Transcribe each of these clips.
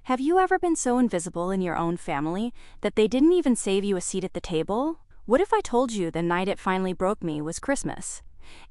Have you ever been so invisible in your own family that they didn't even save you a seat at the table? What if I told you the night it finally broke me was Christmas?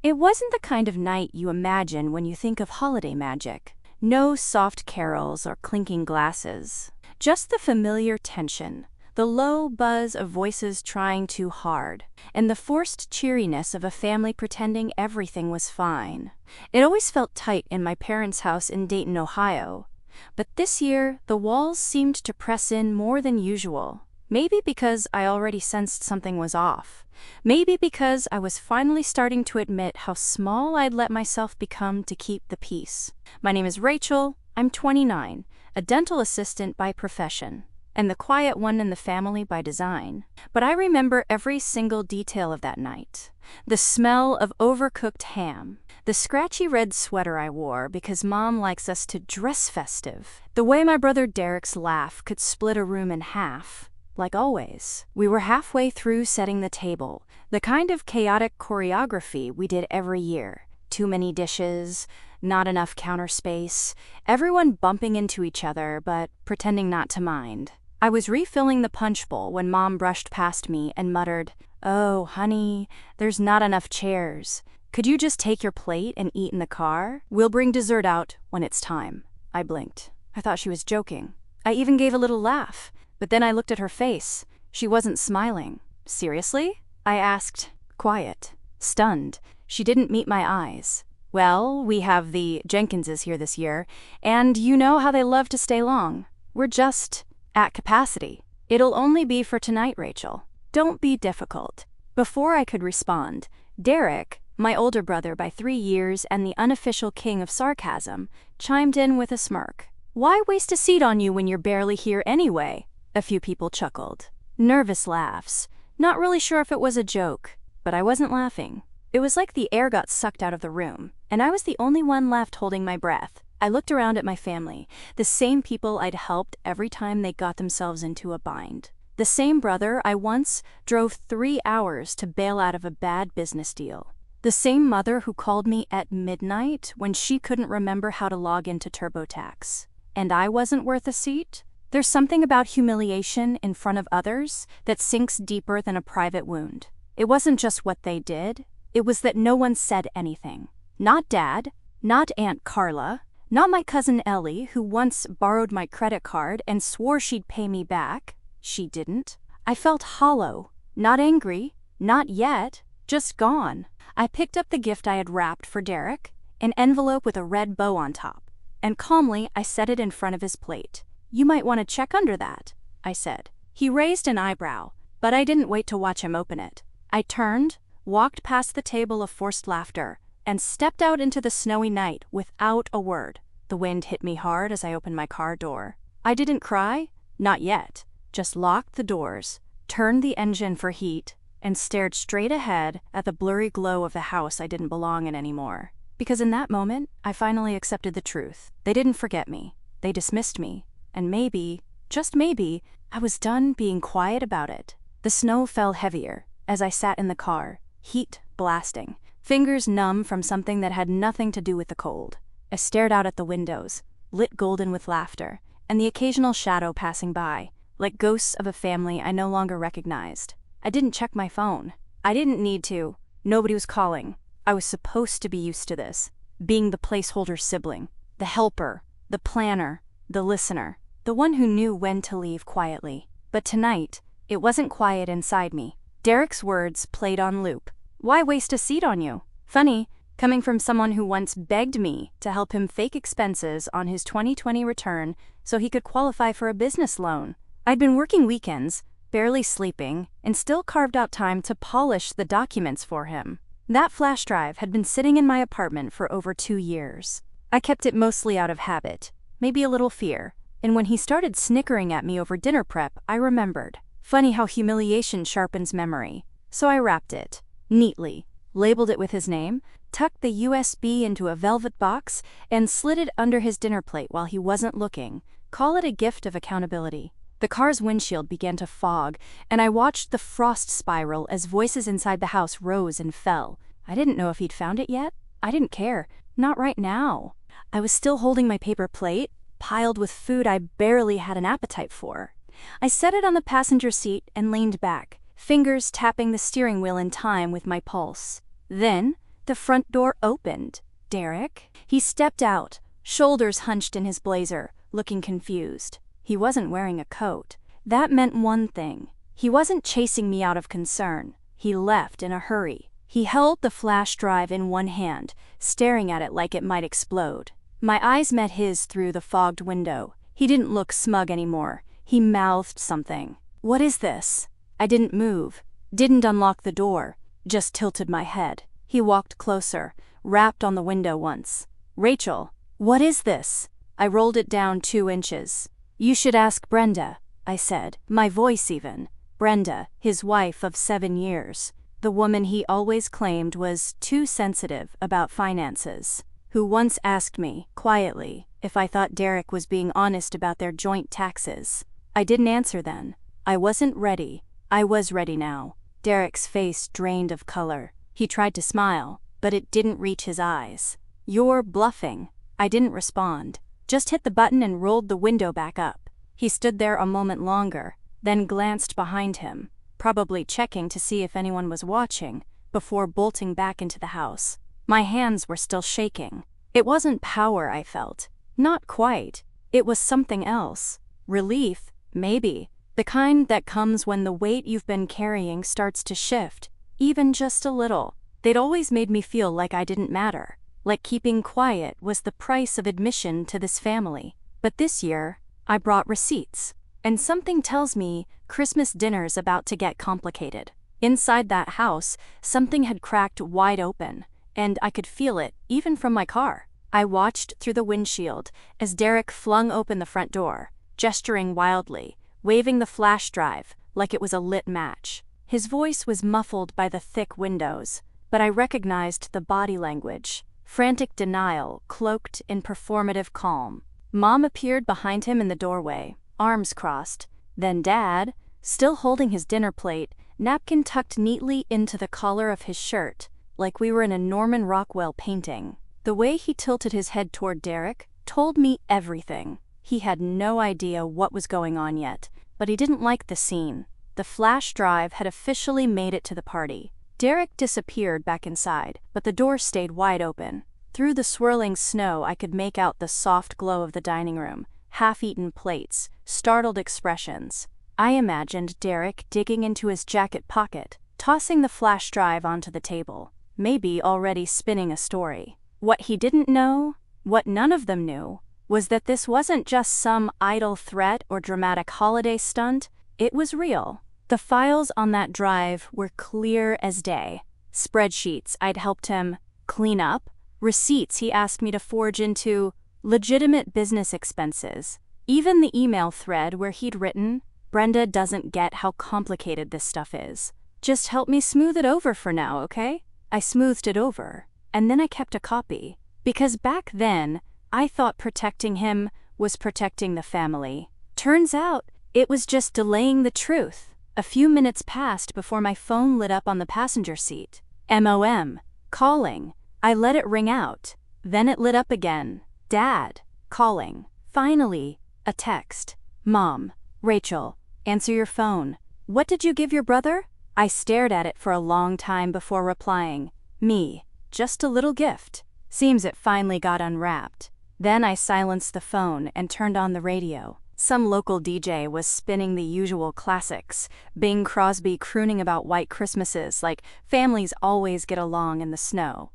It wasn't the kind of night you imagine when you think of holiday magic. No soft carols or clinking glasses. Just the familiar tension, the low buzz of voices trying too hard, and the forced cheeriness of a family pretending everything was fine. It always felt tight in my parents' house in Dayton, Ohio. But this year, the walls seemed to press in more than usual. Maybe because I already sensed something was off. Maybe because I was finally starting to admit how small I'd let myself become to keep the peace. My name is Rachel. I'm 29, a dental assistant by profession, and the quiet one in the family by design. But I remember every single detail of that night. The smell of overcooked ham. The scratchy red sweater I wore because Mom likes us to dress festive. The way my brother Derek's laugh could split a room in half. Like always. We were halfway through setting the table, the kind of chaotic choreography we did every year. Too many dishes, not enough counter space, everyone bumping into each other but pretending not to mind. I was refilling the punch bowl when Mom brushed past me and muttered, "Oh, honey, there's not enough chairs. Could you just take your plate and eat in the car? We'll bring dessert out when it's time." I blinked. I thought she was joking. I even gave a little laugh, but then I looked at her face. She wasn't smiling. "Seriously?" I asked, quiet, stunned. She didn't meet my eyes. "Well, we have the Jenkinses here this year, and you know how they love to stay long. We're just at capacity. It'll only be for tonight, Rachel. Don't be difficult." Before I could respond, Derek, my older brother by 3 years and the unofficial king of sarcasm, chimed in with a smirk. "Why waste a seat on you when you're barely here anyway?" A few people chuckled. Nervous laughs. Not really sure if it was a joke, but I wasn't laughing. It was like the air got sucked out of the room, and I was the only one left holding my breath. I looked around at my family, the same people I'd helped every time they got themselves into a bind. The same brother I once drove 3 hours to bail out of a bad business deal. The same mother who called me at midnight when she couldn't remember how to log into TurboTax. And I wasn't worth a seat? There's something about humiliation in front of others that sinks deeper than a private wound. It wasn't just what they did, it was that no one said anything. Not Dad, not Aunt Carla, not my cousin Ellie, who once borrowed my credit card and swore she'd pay me back. She didn't. I felt hollow, not angry, not yet, just gone. I picked up the gift I had wrapped for Derek, an envelope with a red bow on top, and calmly I set it in front of his plate. "You might want to check under that," I said. He raised an eyebrow, but I didn't wait to watch him open it. I turned, walked past the table of forced laughter, and stepped out into the snowy night without a word. The wind hit me hard as I opened my car door. I didn't cry, not yet, just locked the doors, turned the engine for heat, and stared straight ahead at the blurry glow of the house I didn't belong in anymore. Because in that moment, I finally accepted the truth. They didn't forget me. They dismissed me. And maybe, just maybe, I was done being quiet about it. The snow fell heavier as I sat in the car, heat blasting, fingers numb from something that had nothing to do with the cold. I stared out at the windows, lit golden with laughter, and the occasional shadow passing by, like ghosts of a family I no longer recognized. I didn't check my phone. I didn't need to. Nobody was calling. I was supposed to be used to this, being the placeholder sibling, the helper, the planner, the listener, the one who knew when to leave quietly. But tonight, it wasn't quiet inside me. Derek's words played on loop. "Why waste a seat on you?" Funny, coming from someone who once begged me to help him fake expenses on his 2020 return so he could qualify for a business loan. I'd been working weekends, barely sleeping, and still carved out time to polish the documents for him. That flash drive had been sitting in my apartment for over 2 years. I kept it mostly out of habit, maybe a little fear, and when he started snickering at me over dinner prep, I remembered. Funny how humiliation sharpens memory. So I wrapped it, neatly, labeled it with his name, tucked the USB into a velvet box, and slid it under his dinner plate while he wasn't looking. Call it a gift of accountability. The car's windshield began to fog, and I watched the frost spiral as voices inside the house rose and fell. I didn't know if he'd found it yet. I didn't care. Not right now. I was still holding my paper plate, piled with food I barely had an appetite for. I set it on the passenger seat and leaned back, fingers tapping the steering wheel in time with my pulse. Then, the front door opened. Derek? He stepped out, shoulders hunched in his blazer, looking confused. He wasn't wearing a coat. That meant one thing. He wasn't chasing me out of concern. He left in a hurry. He held the flash drive in one hand, staring at it like it might explode. My eyes met his through the fogged window. He didn't look smug anymore. He mouthed something. "What is this?" I didn't move, didn't unlock the door, just tilted my head. He walked closer, rapped on the window once. "Rachel, what is this?" I rolled it down 2 inches. "You should ask Brenda," I said, my voice even. Brenda, his wife of 7 years. The woman he always claimed was too sensitive about finances, who once asked me, quietly, if I thought Derek was being honest about their joint taxes. I didn't answer then. I wasn't ready. I was ready now. Derek's face drained of color. He tried to smile, but it didn't reach his eyes. "You're bluffing." I didn't respond, just hit the button and rolled the window back up. He stood there a moment longer, then glanced behind him, probably checking to see if anyone was watching, before bolting back into the house. My hands were still shaking. It wasn't power I felt. Not quite. It was something else. Relief, maybe. The kind that comes when the weight you've been carrying starts to shift, even just a little. They'd always made me feel like I didn't matter, like keeping quiet was the price of admission to this family. But this year, I brought receipts. And something tells me Christmas dinner's about to get complicated. Inside that house, something had cracked wide open, and I could feel it, even from my car. I watched through the windshield as Derek flung open the front door, gesturing wildly, waving the flash drive like it was a lit match. His voice was muffled by the thick windows, but I recognized the body language, frantic denial cloaked in performative calm. Mom appeared behind him in the doorway, arms crossed. Then Dad, still holding his dinner plate, napkin tucked neatly into the collar of his shirt, like we were in a Norman Rockwell painting. The way he tilted his head toward Derek told me everything. He had no idea what was going on yet, but he didn't like the scene. The flash drive had officially made it to the party. Derek disappeared back inside, but the door stayed wide open. Through the swirling snow, I could make out the soft glow of the dining room, half-eaten plates, startled expressions. I imagined Derek digging into his jacket pocket, tossing the flash drive onto the table, maybe already spinning a story. What he didn't know, what none of them knew, was that this wasn't just some idle threat or dramatic holiday stunt. It was real. The files on that drive were clear as day. Spreadsheets I'd helped him clean up, receipts he asked me to forge into, legitimate business expenses. Even the email thread where he'd written, "Brenda doesn't get how complicated this stuff is. Just help me smooth it over for now, okay?" I smoothed it over, and then I kept a copy. Because back then, I thought protecting him was protecting the family. Turns out, it was just delaying the truth. A few minutes passed before my phone lit up on the passenger seat. MOM. Calling. I let it ring out. Then it lit up again. Dad. Calling. Finally, a text. "Mom. Rachel. Answer your phone. What did you give your brother?" I stared at it for a long time before replying. "Me. Just a little gift." Seems it finally got unwrapped. Then I silenced the phone and turned on the radio. Some local DJ was spinning the usual classics, Bing Crosby crooning about white Christmases like families always get along in the snow.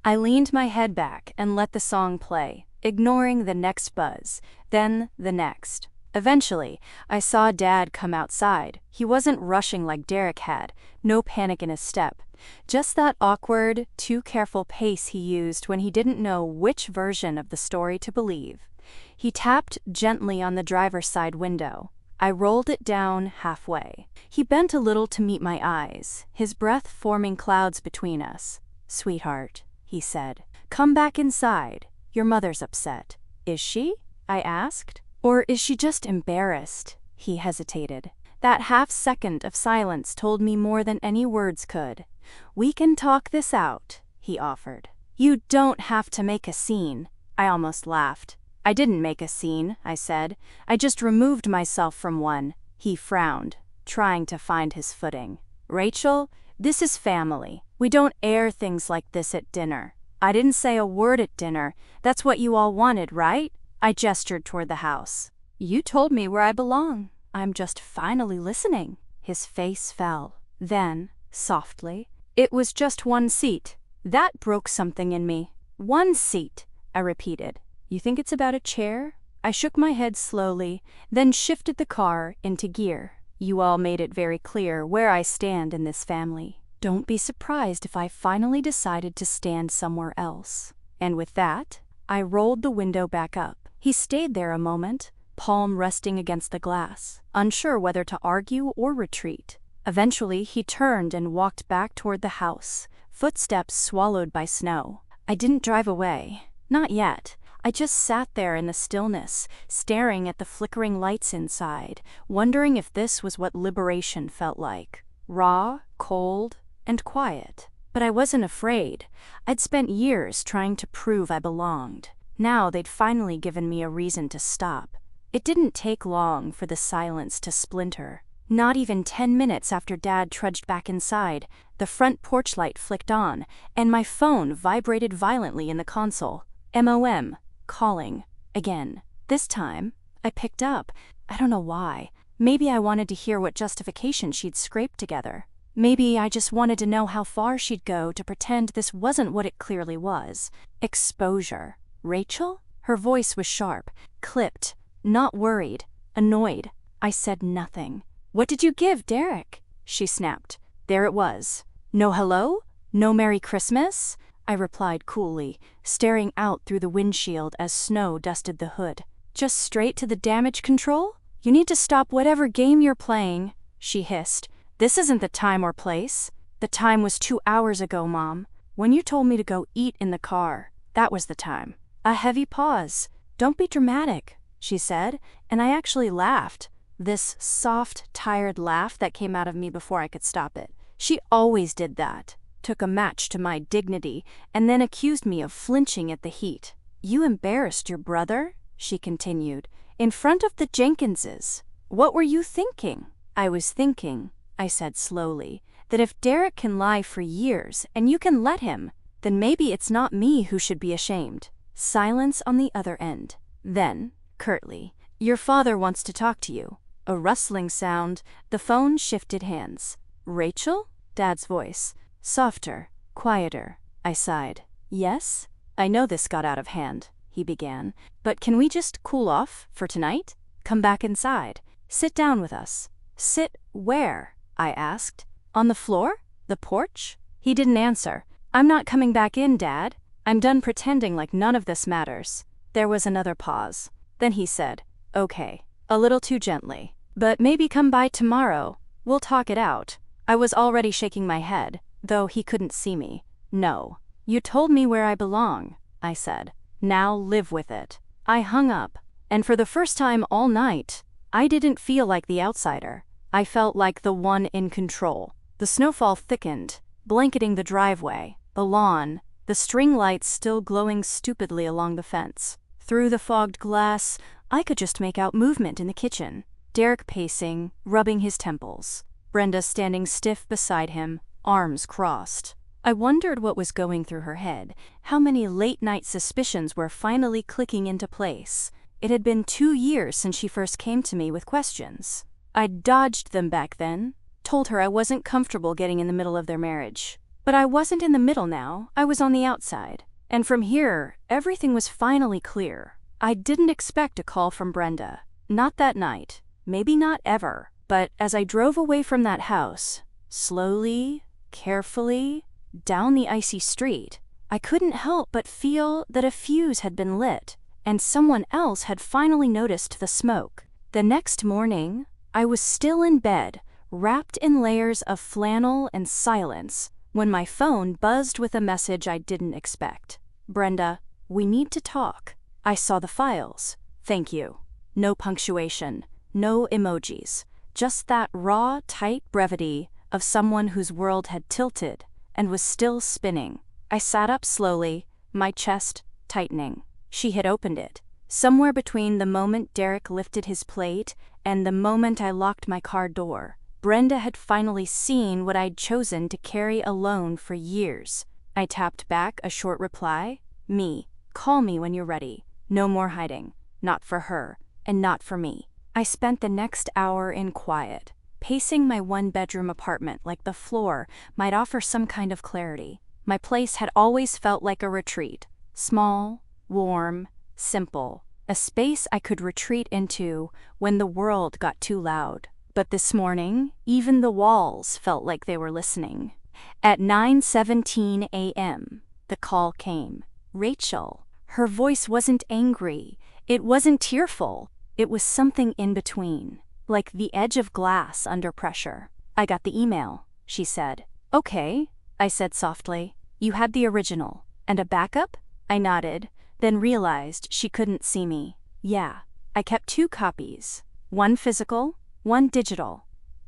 I leaned my head back and let the song play, ignoring the next buzz, then the next. Eventually, I saw Dad come outside. He wasn't rushing like Derek had, no panic in his step. Just that awkward, too careful pace he used when he didn't know which version of the story to believe. He tapped gently on the driver's side window. I rolled it down halfway. He bent a little to meet my eyes, his breath forming clouds between us. "Sweetheart," he said, "come back inside. Your mother's upset." "Is she?" I asked. "Or is she just embarrassed?" He hesitated. That half-second of silence told me more than any words could. "We can talk this out," he offered. "You don't have to make a scene." I almost laughed. I didn't make a scene, I said. I just removed myself from one. He frowned, trying to find his footing. Rachel, this is family. We don't air things like this at dinner. I didn't say a word at dinner. That's what you all wanted, right? I gestured toward the house. You told me where I belong. I'm just finally listening. His face fell. Then, softly, it was just one seat. That broke something in me. One seat, I repeated. You think it's about a chair? I shook my head slowly, then shifted the car into gear. You all made it very clear where I stand in this family. Don't be surprised if I finally decided to stand somewhere else. And with that, I rolled the window back up. He stayed there a moment, palm resting against the glass, unsure whether to argue or retreat. Eventually, he turned and walked back toward the house, footsteps swallowed by snow. I didn't drive away. Not yet. I just sat there in the stillness, staring at the flickering lights inside, wondering if this was what liberation felt like. Raw, cold, and quiet. But I wasn't afraid. I'd spent years trying to prove I belonged. Now they'd finally given me a reason to stop. It didn't take long for the silence to splinter. Not even 10 minutes after Dad trudged back inside, the front porch light flicked on, and my phone vibrated violently in the console. MOM. Calling. Again. This time, I picked up. I don't know why. Maybe I wanted to hear what justification she'd scraped together. Maybe I just wanted to know how far she'd go to pretend this wasn't what it clearly was. Exposure. Rachel? Her voice was sharp, clipped, not worried, annoyed. I said nothing. What did you give Derek? She snapped. There it was. No hello? No Merry Christmas? I replied coolly, staring out through the windshield as snow dusted the hood. Just straight to the damage control? You need to stop whatever game you're playing, she hissed. This isn't the time or place. The time was 2 hours ago, Mom. When you told me to go eat in the car, that was the time. A heavy pause. Don't be dramatic, she said, and I actually laughed. This soft, tired laugh that came out of me before I could stop it. She always did that. Took a match to my dignity, and then accused me of flinching at the heat. You embarrassed your brother, she continued, in front of the Jenkinses. What were you thinking? I was thinking, I said slowly, that if Derek can lie for years and you can let him, then maybe it's not me who should be ashamed. Silence on the other end. Then, curtly, your father wants to talk to you. A rustling sound, the phone shifted hands. Rachel? Dad's voice. Softer, quieter. I sighed. Yes? I know this got out of hand, he began, but can we just cool off for tonight? Come back inside. Sit down with us. Sit where? I asked. On the floor? The porch? He didn't answer. I'm not coming back in, Dad. I'm done pretending like none of this matters. There was another pause. Then he said, Okay, a little too gently. But maybe come by tomorrow. We'll talk it out. I was already shaking my head, though he couldn't see me. No. You told me where I belong, I said. Now live with it. I hung up, and for the first time all night, I didn't feel like the outsider. I felt like the one in control. The snowfall thickened, blanketing the driveway, the lawn, the string lights still glowing stupidly along the fence. Through the fogged glass, I could just make out movement in the kitchen. Derek pacing, rubbing his temples. Brenda standing stiff beside him, arms crossed. I wondered what was going through her head, how many late-night suspicions were finally clicking into place. It had been 2 years since she first came to me with questions. I'd dodged them back then, told her I wasn't comfortable getting in the middle of their marriage. But I wasn't in the middle now, I was on the outside. And from here, everything was finally clear. I didn't expect a call from Brenda. Not that night, maybe not ever. But as I drove away from that house, slowly, carefully, down the icy street, I couldn't help but feel that a fuse had been lit, and someone else had finally noticed the smoke. The next morning, I was still in bed, wrapped in layers of flannel and silence, when my phone buzzed with a message I didn't expect. Brenda, we need to talk. I saw the files. Thank you. No punctuation, no emojis. Just that raw, tight brevity of someone whose world had tilted and was still spinning. I sat up slowly, my chest tightening. She had opened it, Somewhere between the moment Derek lifted his plate and the moment I locked my car door, Brenda had finally seen what I'd chosen to carry alone for years. I tapped back a short reply. Me. Call me when you're ready. No more hiding. Not for her, and not for me. I spent the next hour in quiet, pacing my one-bedroom apartment like the floor might offer some kind of clarity. My place had always felt like a retreat. Small, warm, simple. A space I could retreat into when the world got too loud. But this morning, even the walls felt like they were listening. At 9:17 a.m., the call came. Rachel. Her voice wasn't angry. It wasn't tearful. It was something in between, like the edge of glass under pressure. I got the email, she said. Okay, I said softly. You had the original. And a backup? I nodded, then realized she couldn't see me. Yeah, I kept 2 copies. One physical, one digital.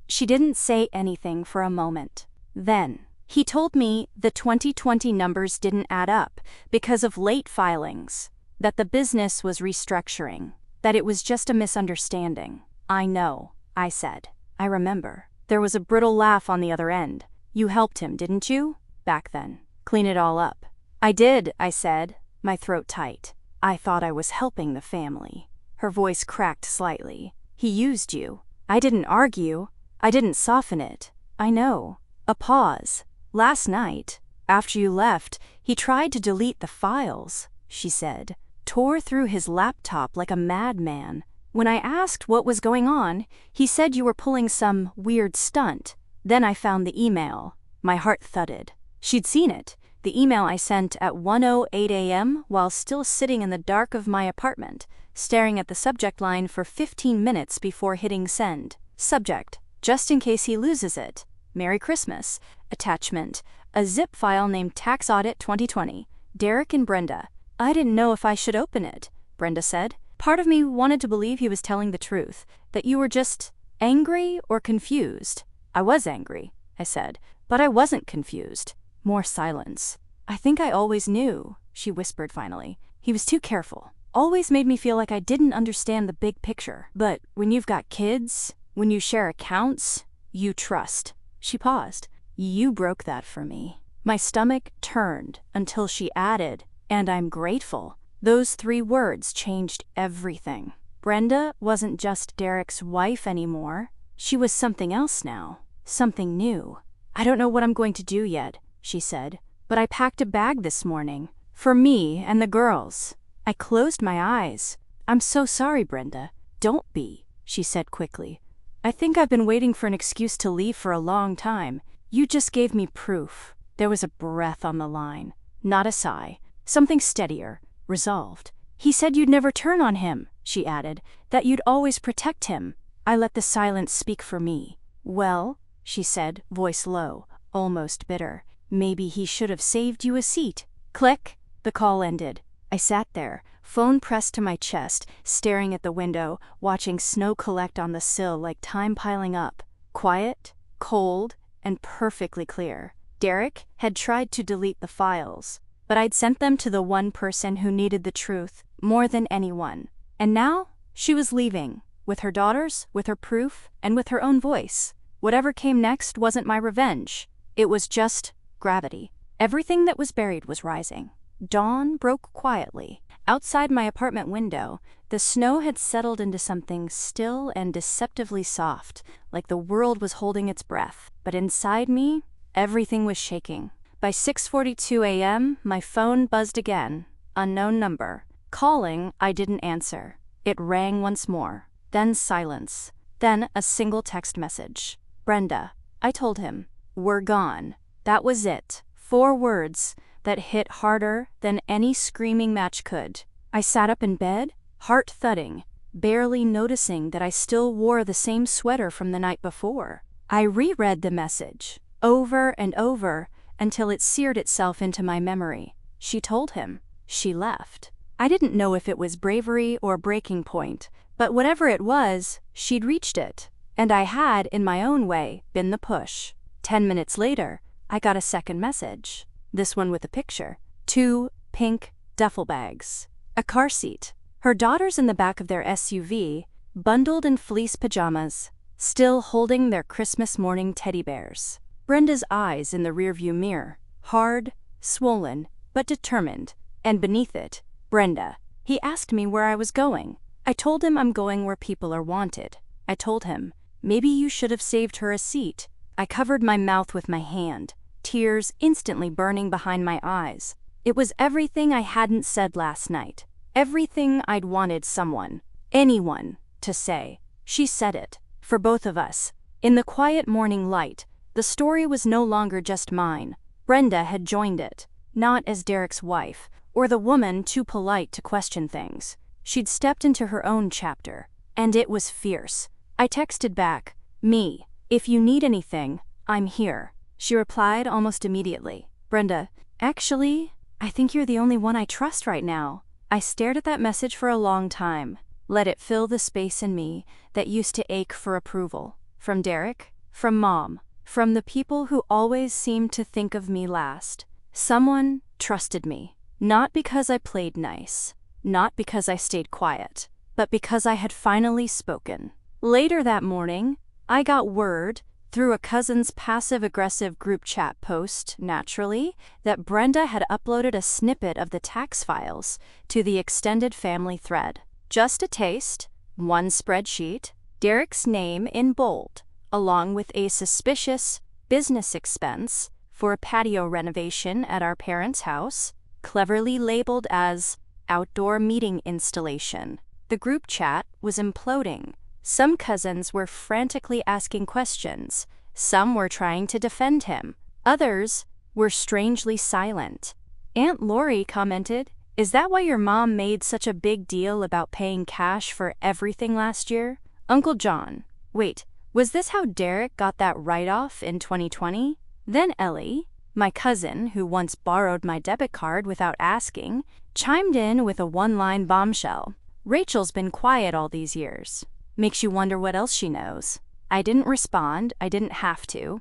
She didn't say anything for a moment. Then, he told me the 2020 numbers didn't add up because of late filings, that the business was restructuring, that it was just a misunderstanding. I know, I said. I remember. There was a brittle laugh on the other end. You helped him, didn't you? Back then. Clean it all up. I did, I said, my throat tight. I thought I was helping the family. Her voice cracked slightly. He used you. I didn't argue. I didn't soften it. I know. A pause. Last night, after you left, he tried to delete the files, she said. Tore through his laptop like a madman. When I asked what was going on, he said you were pulling some weird stunt. Then I found the email. My heart thudded. She'd seen it. The email I sent at 1:08 a.m. while still sitting in the dark of my apartment, staring at the subject line for 15 minutes before hitting send. Subject, just in case he loses it. Merry Christmas. Attachment, a zip file named Tax Audit 2020. Derek and Brenda. I didn't know if I should open it, Brenda said. Part of me wanted to believe he was telling the truth, that you were just angry or confused. I was angry, I said, but I wasn't confused. More silence. I think I always knew, she whispered finally. He was too careful. Always made me feel like I didn't understand the big picture. But when you've got kids, when you share accounts, you trust. She paused. You broke that for me. My stomach turned until she added, and I'm grateful. Those 3 words changed everything. Brenda wasn't just Derek's wife anymore. She was something else now. Something new. I don't know what I'm going to do yet, she said, but I packed a bag this morning. For me and the girls. I closed my eyes. I'm so sorry, Brenda. Don't be, she said quickly. I think I've been waiting for an excuse to leave for a long time. You just gave me proof. There was a breath on the line. Not a sigh. Something steadier. Resolved. He said you'd never turn on him, she added, that you'd always protect him. I let the silence speak for me. Well, she said, voice low, almost bitter. Maybe he should have saved you a seat. Click. The call ended. I sat there, phone pressed to my chest, staring at the window, watching snow collect on the sill like time piling up. Quiet, cold, and perfectly clear. Derek had tried to delete the files, but I'd sent them to the one person who needed the truth more than anyone. And now, she was leaving, with her daughters, with her proof, and with her own voice. Whatever came next wasn't my revenge. It was just gravity. Everything that was buried was rising. Dawn broke quietly. Outside my apartment window, the snow had settled into something still and deceptively soft, like the world was holding its breath. But inside me, everything was shaking. By 6:42 a.m., my phone buzzed again. Unknown number. Calling, I didn't answer. It rang once more. Then silence. Then a single text message. Brenda. I told him. We're gone. That was it. 4 words that hit harder than any screaming match could. I sat up in bed, heart thudding, barely noticing that I still wore the same sweater from the night before. I reread the message, over and over, until it seared itself into my memory. She told him. She left. I didn't know if it was bravery or breaking point, but whatever it was, she'd reached it. And I had, in my own way, been the push. 10 minutes later, I got a second message. This one with a picture. 2 pink duffel bags. A car seat. Her daughters in the back of their SUV, bundled in fleece pajamas, still holding their Christmas morning teddy bears. Brenda's eyes in the rearview mirror, hard, swollen, but determined, and beneath it, Brenda. He asked me where I was going. I told him I'm going where people are wanted. I told him, maybe you should have saved her a seat. I covered my mouth with my hand, tears instantly burning behind my eyes. It was everything I hadn't said last night. Everything I'd wanted someone, anyone, to say. She said it, for both of us. In the quiet morning light, the story was no longer just mine. Brenda had joined it, not as Derek's wife, or the woman too polite to question things. She'd stepped into her own chapter, and it was fierce. I texted back, "Me, if you need anything, I'm here." She replied almost immediately, "Brenda, actually, I think you're the only one I trust right now." I stared at that message for a long time, let it fill the space in me that used to ache for approval. From Derek, from Mom, from the people who always seemed to think of me last. Someone trusted me, not because I played nice, not because I stayed quiet, but because I had finally spoken. Later that morning, I got word, through a cousin's passive-aggressive group chat post, naturally, that Brenda had uploaded a snippet of the tax files to the extended family thread. Just a taste, one spreadsheet, Derek's name in bold, along with a suspicious business expense for a patio renovation at our parents' house, cleverly labeled as outdoor meeting installation. The group chat was imploding. Some cousins were frantically asking questions. Some were trying to defend him. Others were strangely silent. Aunt Lori commented, "Is that why your mom made such a big deal about paying cash for everything last year?" Uncle John, "Wait, was this how Derek got that write-off in 2020? Then Ellie, my cousin who once borrowed my debit card without asking, chimed in with a one-line bombshell. "Rachel's been quiet all these years." Makes you wonder what else she knows. I didn't respond. I didn't have to.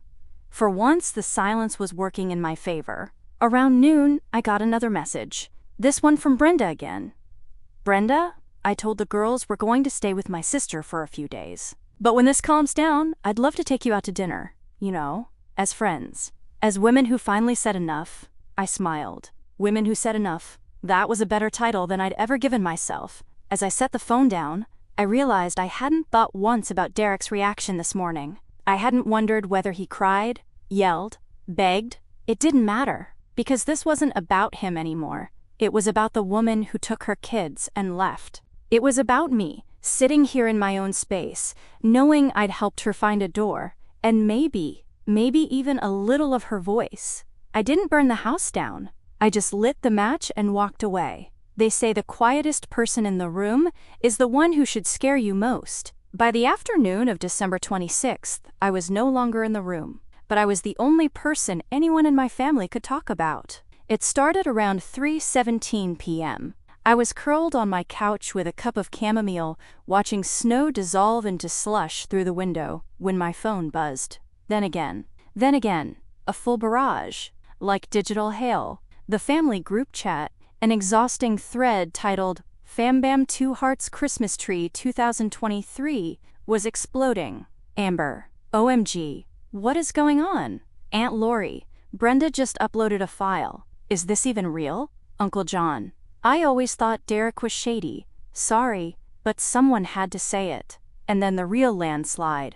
For once, the silence was working in my favor. Around noon, I got another message. This one from Brenda again. "Brenda, I told the girls we're going to stay with my sister for a few days. But when this calms down, I'd love to take you out to dinner. You know, as friends." As women who finally said enough, I smiled. Women who said enough. That was a better title than I'd ever given myself. As I set the phone down, I realized I hadn't thought once about Derek's reaction this morning. I hadn't wondered whether he cried, yelled, begged. It didn't matter, because this wasn't about him anymore. It was about the woman who took her kids and left. It was about me, sitting here in my own space, knowing I'd helped her find a door, and maybe even a little of her voice. I didn't burn the house down. I just lit the match and walked away. They say the quietest person in the room is the one who should scare you most. By the afternoon of December 26th, I was no longer in the room, but I was the only person anyone in my family could talk about. It started around 3:17 p.m. I was curled on my couch with a cup of chamomile, watching snow dissolve into slush through the window when my phone buzzed. Then again, a full barrage, like digital hail. The family group chat, an exhausting thread titled "Fambam 2 Hearts Christmas Tree 2023" was exploding. Amber, OMG, what is going on? Aunt Lori, Brenda just uploaded a file. Is this even real? Uncle John, I always thought Derek was shady. Sorry, but someone had to say it. And then the real landslide.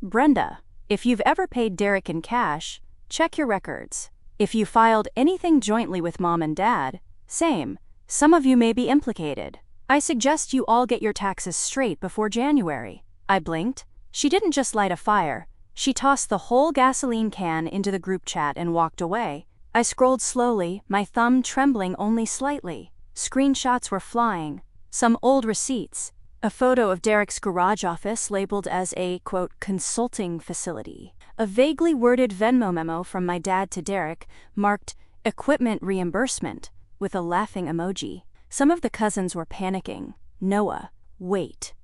Brenda, if you've ever paid Derek in cash, check your records. If you filed anything jointly with Mom and Dad, same. Some of you may be implicated. I suggest you all get your taxes straight before January. I blinked. She didn't just light a fire. She tossed the whole gasoline can into the group chat and walked away. I scrolled slowly, my thumb trembling only slightly. Screenshots were flying. Some old receipts. A photo of Derek's garage office labeled as a, quote, consulting facility. A vaguely worded Venmo memo from my dad to Derek marked equipment reimbursement with a laughing emoji. Some of the cousins were panicking. Noah, wait.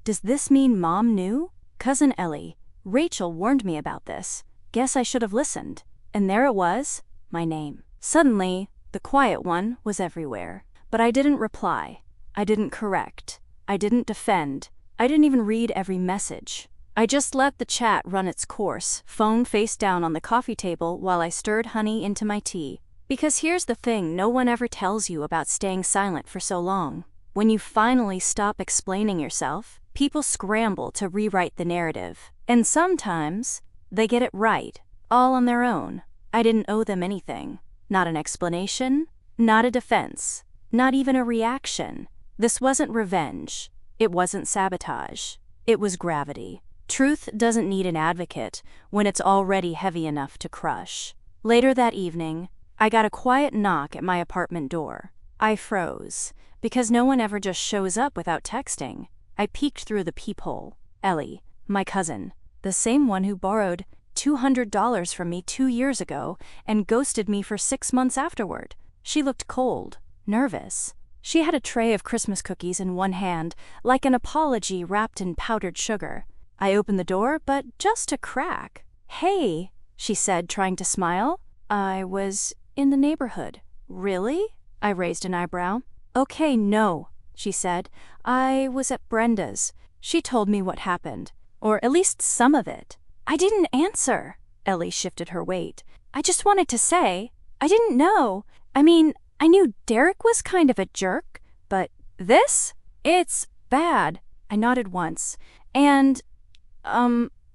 Does this mean Mom knew? Cousin Ellie, Rachel warned me about this. Guess I should have listened. And there it was, my name. Suddenly, the quiet one was everywhere. But I didn't reply. I didn't correct. I didn't defend. I didn't even read every message. I just let the chat run its course, phone face down on the coffee table while I stirred honey into my tea. Because here's the thing no one ever tells you about staying silent for so long. When you finally stop explaining yourself, people scramble to rewrite the narrative. And sometimes, they get it right, all on their own. I didn't owe them anything. Not an explanation, not a defense, not even a reaction. This wasn't revenge. It wasn't sabotage. It was gravity. Truth doesn't need an advocate when it's already heavy enough to crush. Later that evening, I got a quiet knock at my apartment door. I froze, because no one ever just shows up without texting. I peeked through the peephole. Ellie, my cousin, the same one who borrowed $200 from me 2 years ago and ghosted me for 6 months afterward. She looked cold, nervous. She had a tray of Christmas cookies in one hand, like an apology wrapped in powdered sugar. I opened the door, but just a crack. "Hey," she said, trying to smile. "I was in the neighborhood." "Really?" I raised an eyebrow. "Okay, no," she said. "I was at Brenda's. She told me what happened, or at least some of it." I didn't answer. Ellie shifted her weight. "I just wanted to say, I didn't know. I mean, I knew Derek was kind of a jerk, but this? It's bad." I nodded once. "And,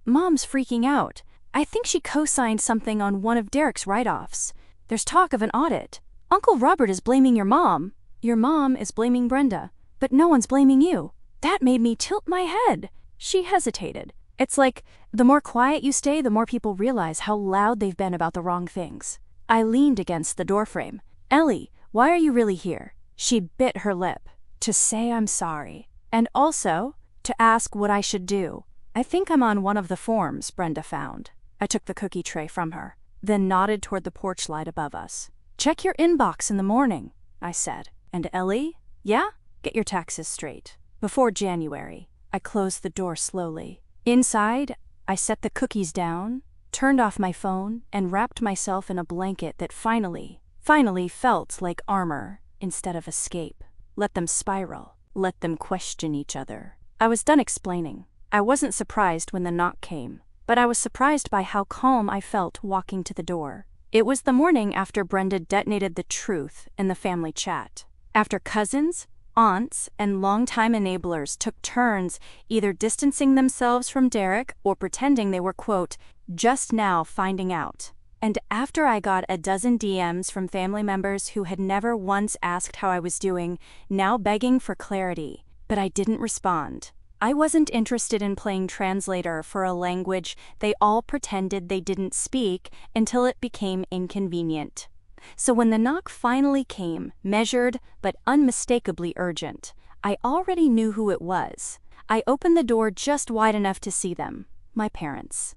Mom's freaking out. I think she co-signed something on one of Derek's write-offs. There's talk of an audit. Uncle Robert is blaming your mom. Your mom is blaming Brenda, but no one's blaming you." That made me tilt my head. She hesitated. It's like, the more quiet you stay, the more people realize how loud they've been about the wrong things. I leaned against the doorframe. "Ellie, why are you really here?" She bit her lip. "To say I'm sorry. And also, to ask what I should do. I think I'm on one of the forms Brenda found." I took the cookie tray from her, then nodded toward the porch light above us. "Check your inbox in the morning," I said. "And Ellie? Yeah? Get your taxes straight. Before January." I closed the door slowly. Inside, I set the cookies down, turned off my phone, and wrapped myself in a blanket that finally felt like armor instead of escape. Let them spiral. Let them question each other. I was done explaining. I wasn't surprised when the knock came, but I was surprised by how calm I felt walking to the door. It was the morning after Brenda detonated the truth in the family chat. After cousins, aunts, and longtime enablers took turns either distancing themselves from Derek or pretending they were, quote, just now finding out. And after I got a dozen DMs from family members who had never once asked how I was doing, now begging for clarity, but I didn't respond. I wasn't interested in playing translator for a language they all pretended they didn't speak until it became inconvenient. So when the knock finally came, measured but unmistakably urgent, I already knew who it was. I opened the door just wide enough to see them, my parents.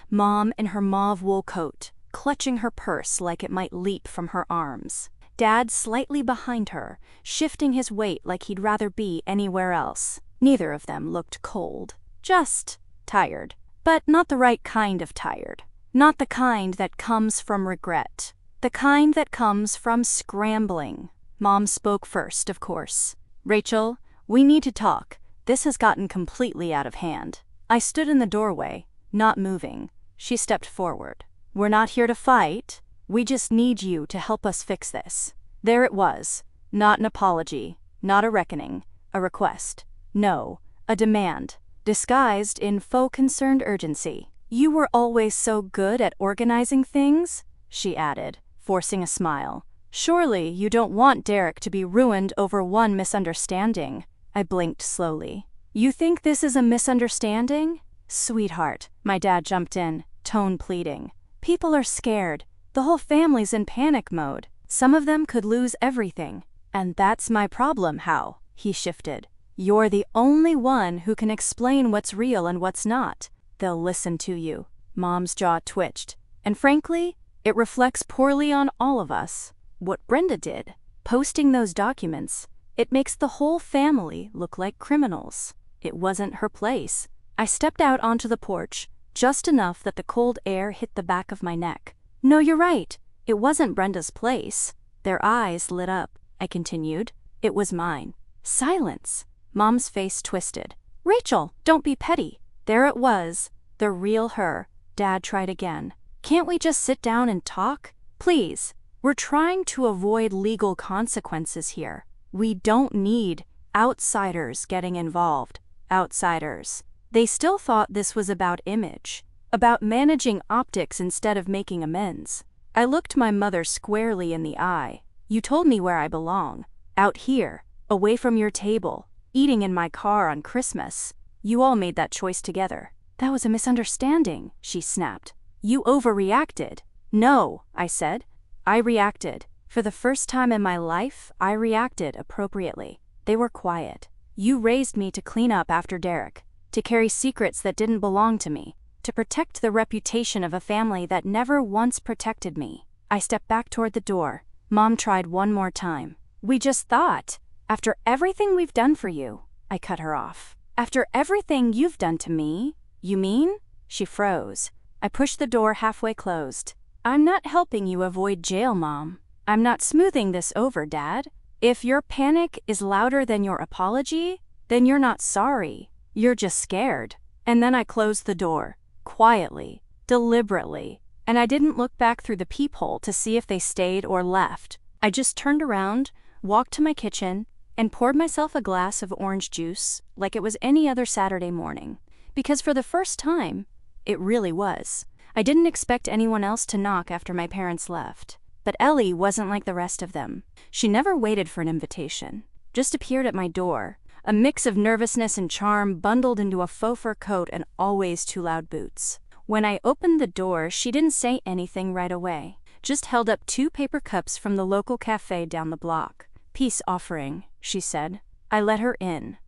Mom in her mauve wool coat, clutching her purse like it might leap from her arms. Dad slightly behind her, shifting his weight like he'd rather be anywhere else. Neither of them looked cold, just tired. But not the right kind of tired. Not the kind that comes from regret. The kind that comes from scrambling. Mom spoke first, of course. "Rachel, we need to talk. This has gotten completely out of hand." I stood in the doorway, not moving. She stepped forward. "We're not here to fight. We just need you to help us fix this." There it was. Not an apology, not a reckoning, a request. No, a demand, disguised in faux concerned urgency. "You were always so good at organizing things," she added, forcing a smile. "Surely you don't want Derek to be ruined over one misunderstanding." I blinked slowly. "You think this is a misunderstanding?" "Sweetheart," my dad jumped in, tone pleading. "People are scared. The whole family's in panic mode. Some of them could lose everything. And that's my problem, How?" He shifted. "You're the only one who can explain what's real and what's not. They'll listen to you." Mom's jaw twitched. And frankly, it reflects poorly on all of us. What Brenda did, posting those documents, it makes the whole family look like criminals. It wasn't her place. I stepped out onto the porch, just enough that the cold air hit the back of my neck. "No, you're right. It wasn't Brenda's place." Their eyes lit up. I continued. "It was mine. Silence. Mom's face twisted. Rachel, don't be petty. There it was. The real her. Dad tried again. Can't we just sit down and talk? Please. We're trying to avoid legal consequences here. We don't need outsiders getting involved. Outsiders. They still thought this was about image, about managing optics instead of making amends. I looked my mother squarely in the eye. You told me where I belong. Out here, away from your table, eating in my car on Christmas. You all made that choice together. That was a misunderstanding, she snapped. You overreacted. No, I said. I reacted. For the first time in my life, I reacted appropriately. They were quiet. You raised me to clean up after Derek, to carry secrets that didn't belong to me, to protect the reputation of a family that never once protected me. I stepped back toward the door. Mom tried one more time. We just thought, after everything we've done for you, I cut her off. After everything you've done to me, you mean? She froze. I pushed the door halfway closed. I'm not helping you avoid jail, Mom. I'm not smoothing this over, Dad. If your panic is louder than your apology, then you're not sorry. You're just scared. And then I closed the door, quietly, deliberately, and I didn't look back through the peephole to see if they stayed or left. I just turned around, walked to my kitchen, and poured myself a glass of orange juice like it was any other Saturday morning. Because for the first time, it really was. I didn't expect anyone else to knock after my parents left. But Ellie wasn't like the rest of them. She never waited for an invitation, just appeared at my door, a mix of nervousness and charm bundled into a faux fur coat and always too loud boots. When I opened the door, she didn't say anything right away, just held up 2 paper cups from the local cafe down the block. Peace offering, she said. I let her in.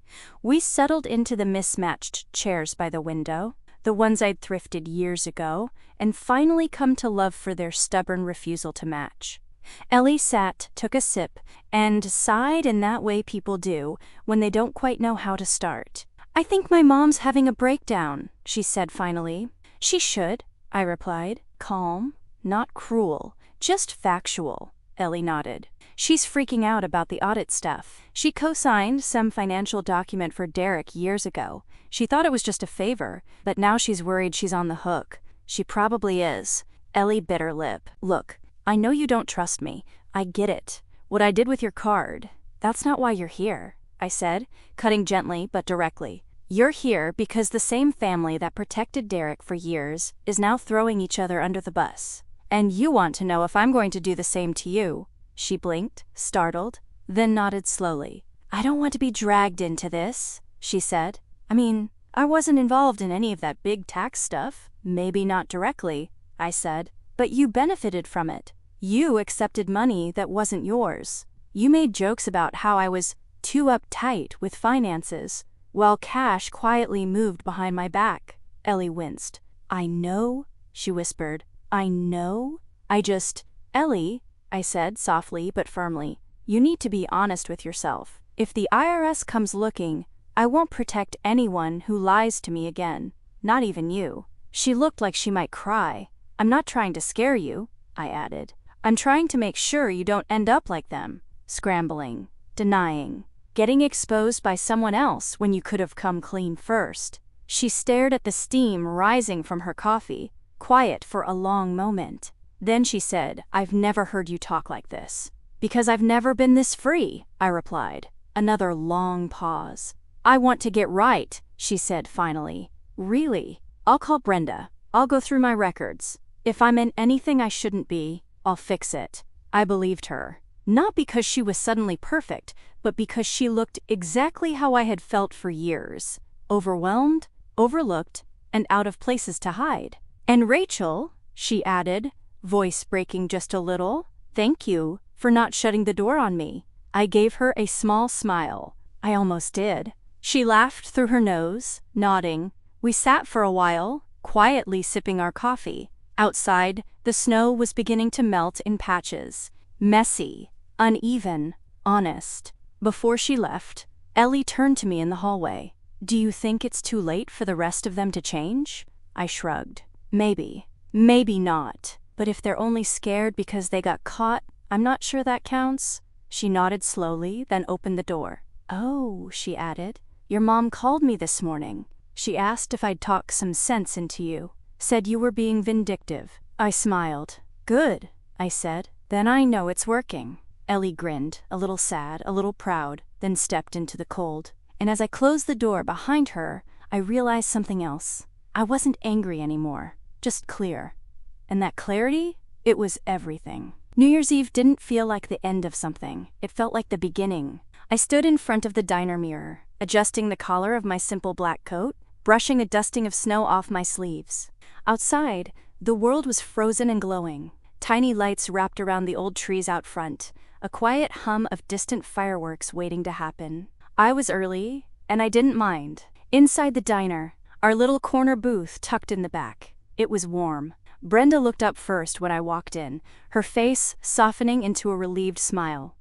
We settled into the mismatched chairs by the window, the ones I'd thrifted years ago, and finally come to love for their stubborn refusal to match. Ellie sat, took a sip, and sighed in that way people do when they don't quite know how to start. I think my mom's having a breakdown, she said finally. She should, I replied, calm, not cruel, just factual. Ellie nodded. She's freaking out about the audit stuff. She co-signed some financial document for Derek years ago. She thought it was just a favor, but now she's worried she's on the hook. She probably is. Ellie bit her lip. Look, I know you don't trust me. I get it. What I did with your card, that's not why you're here, I said, cutting gently but directly. You're here because the same family that protected Derek for years is now throwing each other under the bus. And you want to know if I'm going to do the same to you. She blinked, startled, then nodded slowly. I don't want to be dragged into this, she said. I mean, I wasn't involved in any of that big tax stuff. Maybe not directly, I said, but you benefited from it. You accepted money that wasn't yours. You made jokes about how I was too uptight with finances, while cash quietly moved behind my back. Ellie winced. I know, she whispered. I know. Ellie, I said softly but firmly, you need to be honest with yourself. If the IRS comes looking, I won't protect anyone who lies to me again, not even you. She looked like she might cry. I'm not trying to scare you, I added. I'm trying to make sure you don't end up like them, scrambling, denying, getting exposed by someone else when you could have come clean first. She stared at the steam rising from her coffee, quiet for a long moment. Then she said, I've never heard you talk like this. Because I've never been this free, I replied. Another long pause. I want to get right, she said finally. Really? I'll call Brenda. I'll go through my records. If I'm in anything I shouldn't be, I'll fix it. I believed her. Not because she was suddenly perfect, but because she looked exactly how I had felt for years. Overwhelmed, overlooked, and out of places to hide. And Rachel, she added, voice breaking just a little, thank you for not shutting the door on me. I gave her a small smile. I almost did. She laughed through her nose, nodding. We sat for a while, quietly sipping our coffee. Outside, the snow was beginning to melt in patches. Messy, uneven, honest. Before she left, Ellie turned to me in the hallway. Do you think it's too late for the rest of them to change? I shrugged. Maybe. Maybe not. But if they're only scared because they got caught, I'm not sure that counts. She nodded slowly, then opened the door. "Oh," she added, "your mom called me this morning. She asked if I'd talk some sense into you. Said you were being vindictive." I smiled. "Good," I said. "Then I know it's working." Ellie grinned, a little sad, a little proud, then stepped into the cold. And as I closed the door behind her, I realized something else. I wasn't angry anymore, just clear. And that clarity, it was everything. New Year's Eve didn't feel like the end of something. It felt like the beginning. I stood in front of the diner mirror, adjusting the collar of my simple black coat, brushing a dusting of snow off my sleeves. Outside, the world was frozen and glowing. Tiny lights wrapped around the old trees out front, a quiet hum of distant fireworks waiting to happen. I was early, and I didn't mind. Inside the diner, our little corner booth tucked in the back. It was warm. Brenda looked up first when I walked in, her face softening into a relieved smile.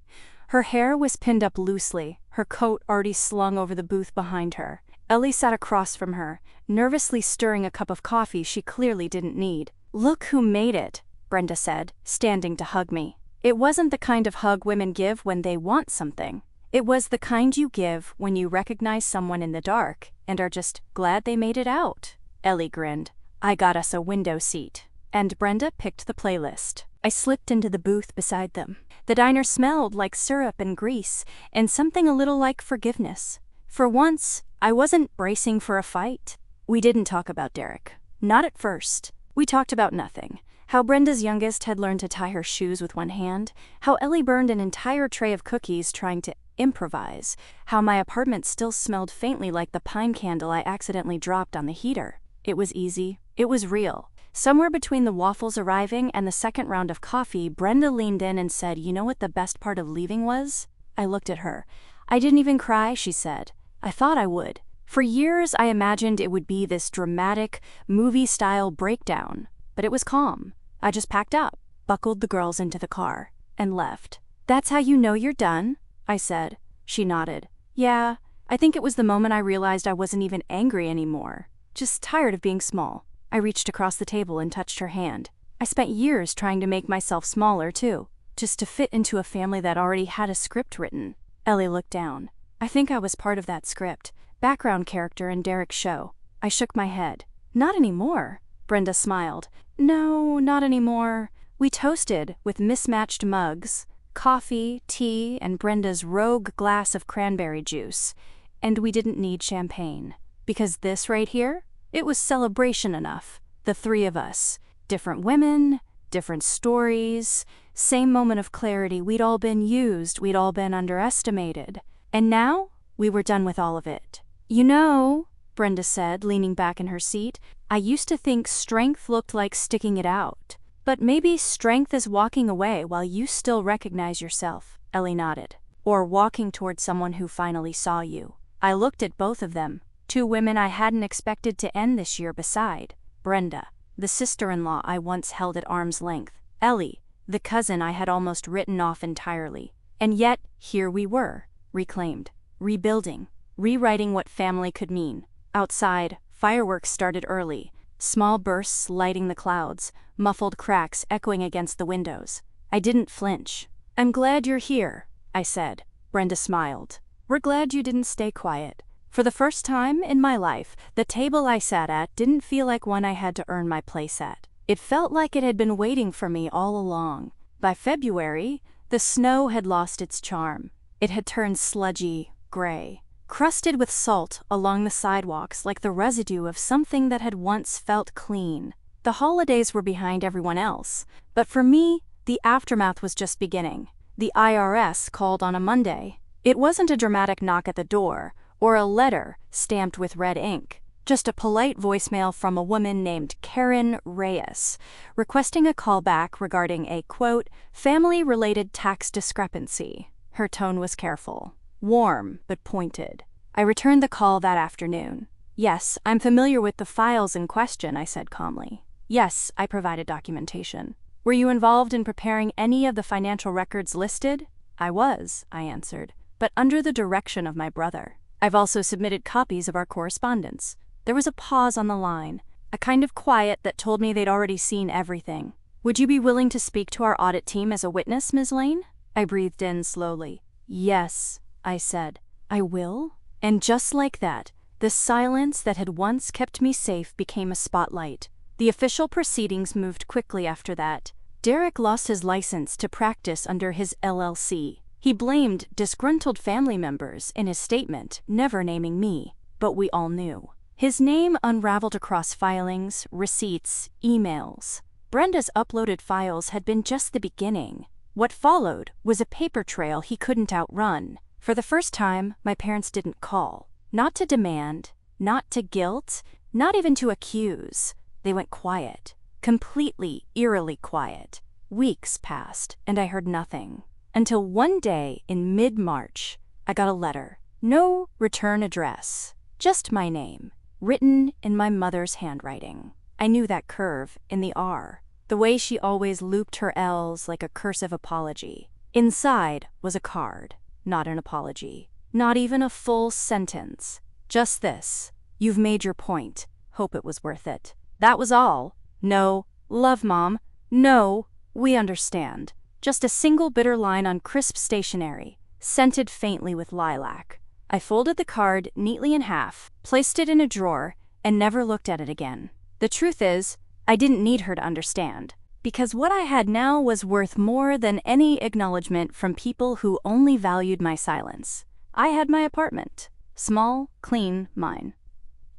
Her hair was pinned up loosely, her coat already slung over the booth behind her. Ellie sat across from her, nervously stirring a cup of coffee she clearly didn't need. "Look who made it," Brenda said, standing to hug me. It wasn't the kind of hug women give when they want something. It was the kind you give when you recognize someone in the dark and are just glad they made it out. Ellie grinned. "I got us a window seat." And Brenda picked the playlist. I slipped into the booth beside them. The diner smelled like syrup and grease, and something a little like forgiveness. For once, I wasn't bracing for a fight. We didn't talk about Derek. Not at first. We talked about nothing. How Brenda's youngest had learned to tie her shoes with one hand, how Ellie burned an entire tray of cookies trying to improvise, how my apartment still smelled faintly like the pine candle I accidentally dropped on the heater. It was easy. It was real. Somewhere between the waffles arriving and the second round of coffee, Brenda leaned in and said, "You know what the best part of leaving was?" I looked at her. "I didn't even cry," she said. "I thought I would. For years I imagined it would be this dramatic, movie-style breakdown, but it was calm. I just packed up, buckled the girls into the car, and left." "That's how you know you're done?" I said. She nodded. "Yeah, I think it was the moment I realized I wasn't even angry anymore. Just tired of being small." I reached across the table and touched her hand. I spent years trying to make myself smaller, too, just to fit into a family that already had a script written. Ellie looked down. "I think I was part of that script, background character in Derek's show." I shook my head. "Not anymore." Brenda smiled. "No, not anymore. We toasted with mismatched mugs, coffee, tea, and Brenda's rogue glass of cranberry juice. And we didn't need champagne. Because this right here? It was celebration enough. The three of us. Different women, different stories, same moment of clarity. We'd all been used, we'd all been underestimated. And now, we were done with all of it. "You know," Brenda said, leaning back in her seat, "I used to think strength looked like sticking it out. But maybe strength is walking away while you still recognize yourself." Ellie nodded. "Or walking toward someone who finally saw you." I looked at both of them. Two women I hadn't expected to end this year beside Brenda, the sister-in-law I once held at arm's length, Ellie, the cousin I had almost written off entirely. And yet, here we were, reclaimed, rebuilding, rewriting what family could mean. Outside, fireworks started early, small bursts lighting the clouds, muffled cracks echoing against the windows. I didn't flinch. "I'm glad you're here," I said. Brenda smiled. "We're glad you didn't stay quiet." For the first time in my life, the table I sat at didn't feel like one I had to earn my place at. It felt like it had been waiting for me all along. By February, the snow had lost its charm. It had turned sludgy, gray, crusted with salt along the sidewalks like the residue of something that had once felt clean. The holidays were behind everyone else, but for me, the aftermath was just beginning. The IRS called on a Monday. It wasn't a dramatic knock at the door, or a letter stamped with red ink. Just a polite voicemail from a woman named Karen Reyes, requesting a call back regarding a, quote, family-related tax discrepancy. Her tone was careful, warm, but pointed. I returned the call that afternoon. "Yes, I'm familiar with the files in question," I said calmly. "Yes, I provided documentation." "Were you involved in preparing any of the financial records listed?" "I was," I answered, "but under the direction of my brother. I've also submitted copies of our correspondence." There was a pause on the line, a kind of quiet that told me they'd already seen everything. "Would you be willing to speak to our audit team as a witness, Ms. Lane?" I breathed in slowly. "Yes," I said. I will. And just like that, the silence that had once kept me safe became a spotlight. The official proceedings moved quickly after that. Derek lost his license to practice under his LLC. He blamed disgruntled family members in his statement, never naming me, but we all knew. His name unraveled across filings, receipts, emails. Brenda's uploaded files had been just the beginning. What followed was a paper trail he couldn't outrun. For the first time, my parents didn't call. Not to demand, not to guilt, not even to accuse. They went quiet. Completely, eerily quiet. Weeks passed, and I heard nothing. Until one day in mid-March, I got a letter. No return address. Just my name, written in my mother's handwriting. I knew that curve in the R, the way she always looped her L's like a cursive apology. Inside was a card, not an apology. Not even a full sentence. Just this. You've made your point. Hope it was worth it. That was all. No, love Mom. No, we understand. Just a single bitter line on crisp stationery, scented faintly with lilac. I folded the card neatly in half, placed it in a drawer, and never looked at it again. The truth is, I didn't need her to understand, because what I had now was worth more than any acknowledgement from people who only valued my silence. I had my apartment. Small, clean, mine.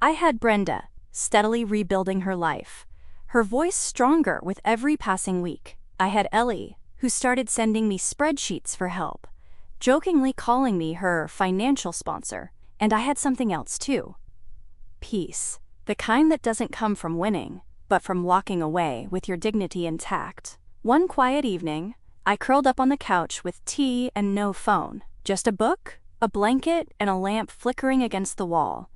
I had Brenda, steadily rebuilding her life, her voice stronger with every passing week. I had Ellie, who started sending me spreadsheets for help, jokingly calling me her financial sponsor. And I had something else too. Peace. The kind that doesn't come from winning, but from walking away with your dignity intact. One quiet evening, I curled up on the couch with tea and no phone. Just a book, a blanket, and a lamp flickering against the wall.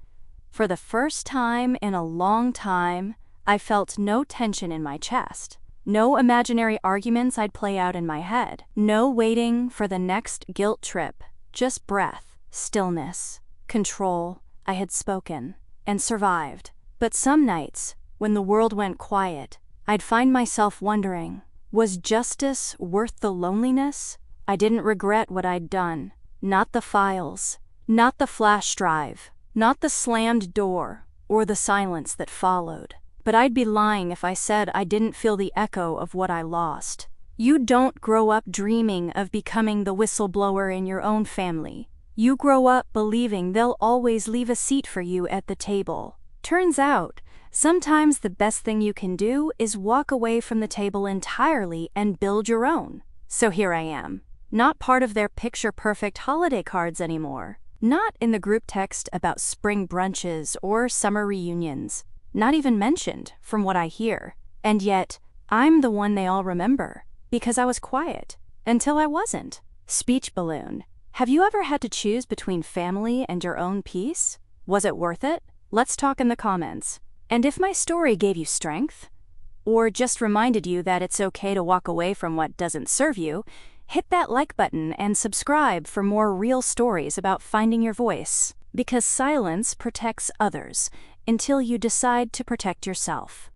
For the first time in a long time, I felt no tension in my chest. No imaginary arguments I'd play out in my head. No waiting for the next guilt trip. Just breath, stillness, control. I had spoken and survived. But some nights, when the world went quiet, I'd find myself wondering, was justice worth the loneliness? I didn't regret what I'd done. Not the files, not the flash drive, not the slammed door, or the silence that followed. But I'd be lying if I said I didn't feel the echo of what I lost. You don't grow up dreaming of becoming the whistleblower in your own family. You grow up believing they'll always leave a seat for you at the table. Turns out, sometimes the best thing you can do is walk away from the table entirely and build your own. So here I am, not part of their picture-perfect holiday cards anymore. Not in the group text about spring brunches or summer reunions. Not even mentioned, from what I hear. And yet, I'm the one they all remember, because I was quiet, until I wasn't. Speech balloon. Have you ever had to choose between family and your own peace? Was it worth it? Let's talk in the comments. And if my story gave you strength, or just reminded you that it's okay to walk away from what doesn't serve you, hit that like button and subscribe for more real stories about finding your voice. Because silence protects others, until you decide to protect yourself.